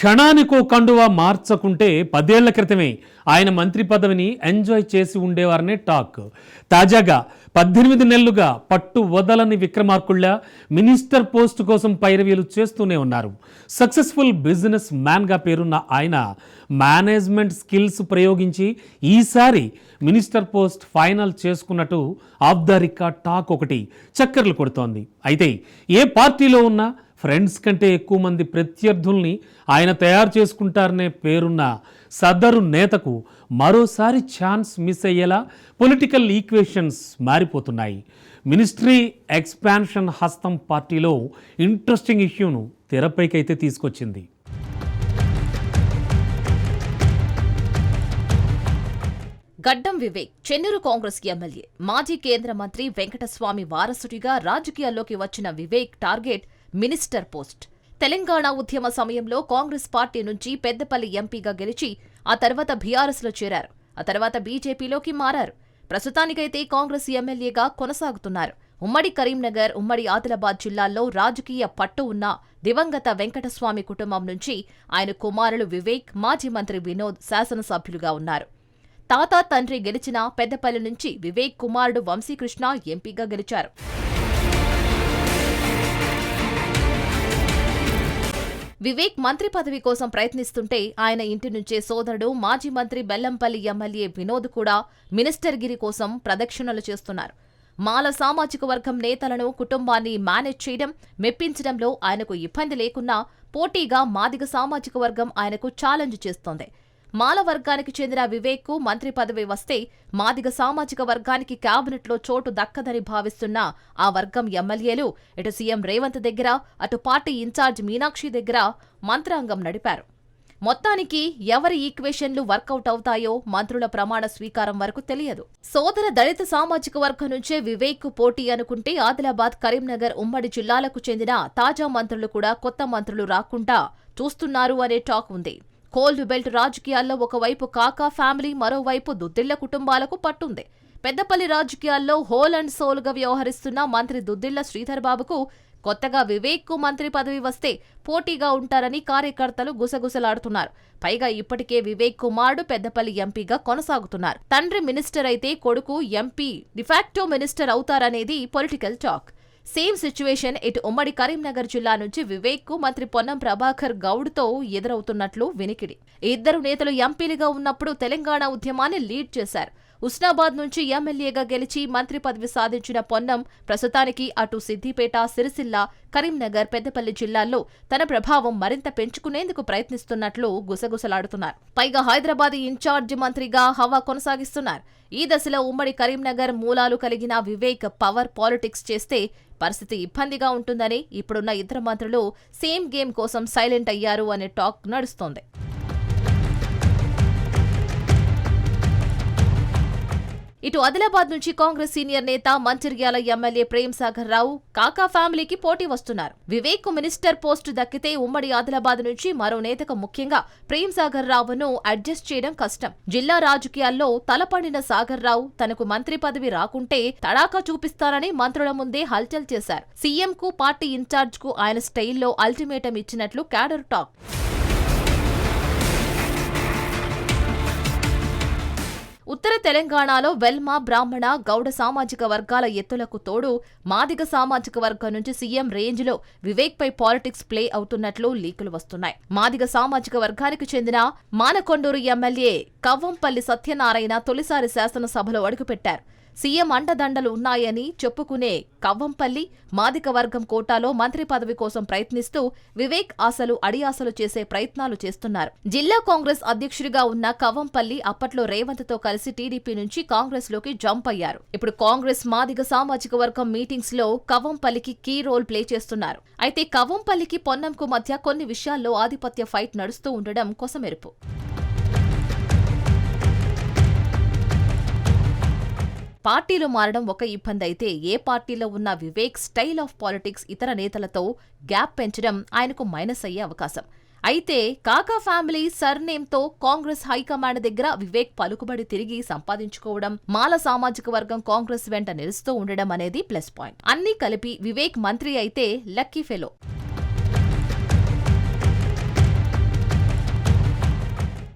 క్షణానికో కండువా మార్చకుంటే 10 ఏళ్ల క్రితమే ఆయన మంత్రి పదవిని ఎంజాయ్ చేసి ఉండేవారనే టాక్. తాజాగా 18 నెలలుగా పట్టు వదలని విక్రమార్కుళ్ళ మినిస్టర్ పోస్ట్ కోసం పైరవీలు చేస్తూనే ఉన్నారు. సక్సెస్ఫుల్ బిజినెస్ మ్యాన్గా పేరున్న ఆయన మేనేజ్మెంట్ స్కిల్స్ ప్రయోగించి ఈసారి మినిస్టర్ పోస్ట్ ఫైనల్ చేసుకున్నట్టు ఆఫ్ ద రికార్డ్ టాక్ ఒకటి చక్కర్లు కొడుతోంది. అయితే ఏ పార్టీలో ఉన్నా ఫ్రెండ్స్ కంటే ఎక్కువ మంది ప్రత్యర్థుల్ని ఆయన తయారు చేసుకుంటారనే పేరున్న సదరు నేతకు మరోసారి ఛాన్స్ మిస్ అయ్యేలా పొలిటికల్ ఈక్వేషన్స్ మారిపోతున్నాయి. మినిస్ట్రీ ఎక్స్పాన్షన్ హస్తం పార్టీలో ఇంట్రెస్టింగ్ ఇష్యూను తెరపైకైతే తీసుకొచ్చింది. గడ్డం వివేక్ చెన్నూరు కాంగ్రెస్ ఎమ్మెల్యే, మాజీ కేంద్ర మంత్రి వెంకటస్వామి వారసుడిగా రాజకీయాల్లోకి వచ్చిన Vivek target minister post. Telangana ఉద్యమ సమయంలో కాంగ్రెస్ పార్టీ నుంచి పెద్దపల్లి ఎంపీగా గెలిచి ఆ తర్వాత బీఆర్ఎస్లో చేరారు. ఆ తర్వాత బీజేపీలోకి మారారు. ప్రస్తుతానికైతే కాంగ్రెస్ ఎమ్మెల్యేగా కొనసాగుతున్నారు. ఉమ్మడి కరీంనగర్, ఉమ్మడి ఆదిలాబాద్ జిల్లాల్లో రాజకీయ పట్టు ఉన్న దివంగత వెంకటస్వామి కుటుంబం నుంచి ఆయన కుమారులు వివేక్, మాజీ మంత్రి వినోద్ శాసనసభ్యులుగా ఉన్నారు. తాత తండ్రి గెలిచిన పెద్దపల్లి నుంచి వివేక్ కుమారుడు వంశీకృష్ణ ఎంపీగా గెలిచారు. వివేక్ మంత్రి పదవి కోసం ప్రయత్నిస్తుంటే ఆయన ఇంటి నుంచే సోదరుడు మాజీ మంత్రి బెల్లంపల్లి ఎమ్మెల్యే వినోద్ కూడా మినిస్టర్ గిరి కోసం ప్రదక్షిణలు చేస్తున్నారు. మాల సామాజిక వర్గం నేతలను, కుటుంబాన్ని మేనేజ్ చేయడం, మెప్పించడంలో ఆయనకు ఇబ్బంది లేకున్నా పోటీగా మాదిగ సామాజిక వర్గం ఆయనకు ఛాలెంజ్ చేస్తోంది. మాల వర్గానికి చెందిన వివేక్కు మంత్రి పదవి వస్తే మాదిగ సామాజిక వర్గానికి క్యాబినెట్లో చోటు దక్కదని భావిస్తున్న ఆ వర్గం ఎమ్మెల్యేలు ఇటు సీఎం రేవంత్ దగ్గర, అటు పార్టీ ఇన్ఛార్జ్ మీనాక్షి దగ్గర మంత్రాంగం నడిపారు. మొత్తానికి ఎవరి ఈక్వేషన్లు వర్కౌట్ అవుతాయో మంత్రుల ప్రమాణ స్వీకారం వరకు తెలియదు. సోదర దళిత సామాజిక వర్గం నుంచే వివేక్కు పోటీ అనుకుంటే ఆదిలాబాద్, కరీంనగర్ ఉమ్మడి జిల్లాలకు చెందిన తాజా మంత్రులు కూడా కొత్త మంత్రులు రాకుండా చూస్తున్నారు అనే టాక్ ఉంది. కోల్డ్ బెల్ట్ రాజకీయాల్లో ఒకవైపు కాకా ఫ్యామిలీ, మరోవైపు దుద్దిళ్ల కుటుంబాలకు పట్టుంది. పెద్దపల్లి రాజకీయాల్లో హోల్ అండ్ సోల్గా వ్యవహరిస్తున్న మంత్రి దుద్దిళ్ల శ్రీధర్ బాబుకు కొత్తగా వివేక్కు మంత్రి పదవి వస్తే పోటీగా ఉంటారని కార్యకర్తలు గుసగుసలాడుతున్నారు. పైగా ఇప్పటికే వివేక్ కుమారుడు పెద్దపల్లి ఎంపీగా కొనసాగుతున్నారు. తండ్రి మినిస్టర్ అయితే కొడుకు ఎంపీ డిఫాక్టో మినిస్టర్ అవుతారనేది పొలిటికల్ టాక్. సేమ్ సిచ్యువేషన్ ఇటు ఉమ్మడి కరీంనగర్ జిల్లా నుంచి వివేక్కు మంత్రి పొన్నం ప్రభాకర్ గౌడ్తో ఎదురవుతున్నట్లు వినికిడి. ఇద్దరు నేతలు ఎంపీలుగా ఉన్నప్పుడు తెలంగాణ ఉద్యమాన్ని లీడ్ చేశారు. ఉస్నాబాద్ నుంచి ఎమ్మెల్యేగా గెలిచి మంత్రి పదవి సాధించిన పొన్నం ప్రస్తుతానికి అటు సిద్దిపేట, సిరిసిల్ల, కరీంనగర్, పెద్దపల్లి జిల్లాల్లో తన ప్రభావం మరింత పెంచుకునేందుకు ప్రయత్నిస్తున్నట్లు గుసగుసలాడుతున్నారు. పైగా హైదరాబాద్ ఇన్ఛార్జి మంత్రిగా హవా కొనసాగిస్తున్నారు. ఈ దశలో ఉమ్మడి కరీంనగర్ మూలాలు కలిగిన వివేక్ పవర్ పాలిటిక్స్ చేస్తే పరిస్థితి ఇబ్బందిగా ఉంటుందని ఇప్పుడున్న ఇద్దరు మంత్రులు సేమ్ గేమ్ కోసం సైలెంట్ అయ్యారు అనే టాక్ నడుస్తోంది. ఇటు ఆదిలాబాద్ నుంచి కాంగ్రెస్ సీనియర్ నేత మంచిర్యాల ఎమ్మెల్యే ప్రేమ్ సాగర్ రావు కాకా ఫ్యామిలీకి పోటీ వస్తున్నారు. వివేక్ కు మినిస్టర్ పోస్టు దక్కితే ఉమ్మడి ఆదిలాబాద్ నుంచి మరో నేతకు, ముఖ్యంగా ప్రేమ్ సాగర్ రావును అడ్జస్ట్ చేయడం కష్టం. జిల్లా రాజకీయాల్లో తలపడిన సాగర్ రావు తనకు మంత్రి పదవి రాకుంటే తడాకా చూపిస్తారని మంత్రుల ముందే హల్చల్ చేశారు. సీఎం కు, పార్టీ ఇన్ఛార్జ్ కు ఆయన స్టైల్లో అల్టిమేటం ఇచ్చినట్లు క్యాడర్ టాక్. ఉత్తర తెలంగాణలో వెల్మ, బ్రాహ్మణ, గౌడ సామాజిక వర్గాల ఎత్తులకు తోడు మాదిగ సామాజిక వర్గం నుంచి సీఎం రేంజ్లో వివేక్ పై పాలిటిక్స్ ప్లే అవుతున్నట్లు లీకులు వస్తున్నాయి. మాదిగ సామాజిక వర్గానికి చెందిన మానకొండూరు ఎమ్మెల్యే కవ్వంపల్లి సత్యనారాయణ తొలిసారి శాసనసభలో అడుగుపెట్టారు. సీఎం అండదండలు ఉన్నాయని చెప్పుకునే కవ్వంపల్లి మాదిక వర్గం కోటాలో మంత్రి పదవి కోసం ప్రయత్నిస్తూ వివేక్ ఆశలు అడియాసలు చేసే ప్రయత్నాలు చేస్తున్నారు. జిల్లా కాంగ్రెస్ అధ్యక్షుడిగా ఉన్న కవ్వంపల్లి అప్పట్లో రేవంత్ తో కలిసి టీడీపీ నుంచి కాంగ్రెస్ లోకి జంప్ అయ్యారు. ఇప్పుడు కాంగ్రెస్ మాదిగ సామాజిక వర్గం మీటింగ్స్ లో కవ్వంపల్లికి కీ రోల్ ప్లే చేస్తున్నారు. అయితే కవ్వంపల్లికి పొన్నంకు మధ్య కొన్ని విషయాల్లో ఆధిపత్య ఫైట్ నడుస్తూ ఉండడం కొసమెరుపు. పార్టీలు మారడం ఒక ఇబ్బంది అయితే ఏ పార్టీలో ఉన్న వివేక్ స్టైల్ ఆఫ్ పాలిటిక్స్ ఇతర నేతలతో గ్యాప్ పెంచడం ఆయనకు మైనస్ అయ్యే అవకాశం. అయితే కాకా ఫ్యామిలీ సర్నేమ్తో కాంగ్రెస్ హైకమాండ్ దగ్గర వివేక్ పలుకుబడి తిరిగి సంపాదించుకోవడం, మాల సామాజిక వర్గం కాంగ్రెస్ వెంట నిలుస్తూ ఉండడం అనేది ప్లస్ పాయింట్. అన్నీ కలిపి వివేక్ మంత్రి అయితే లక్కీ ఫెలో.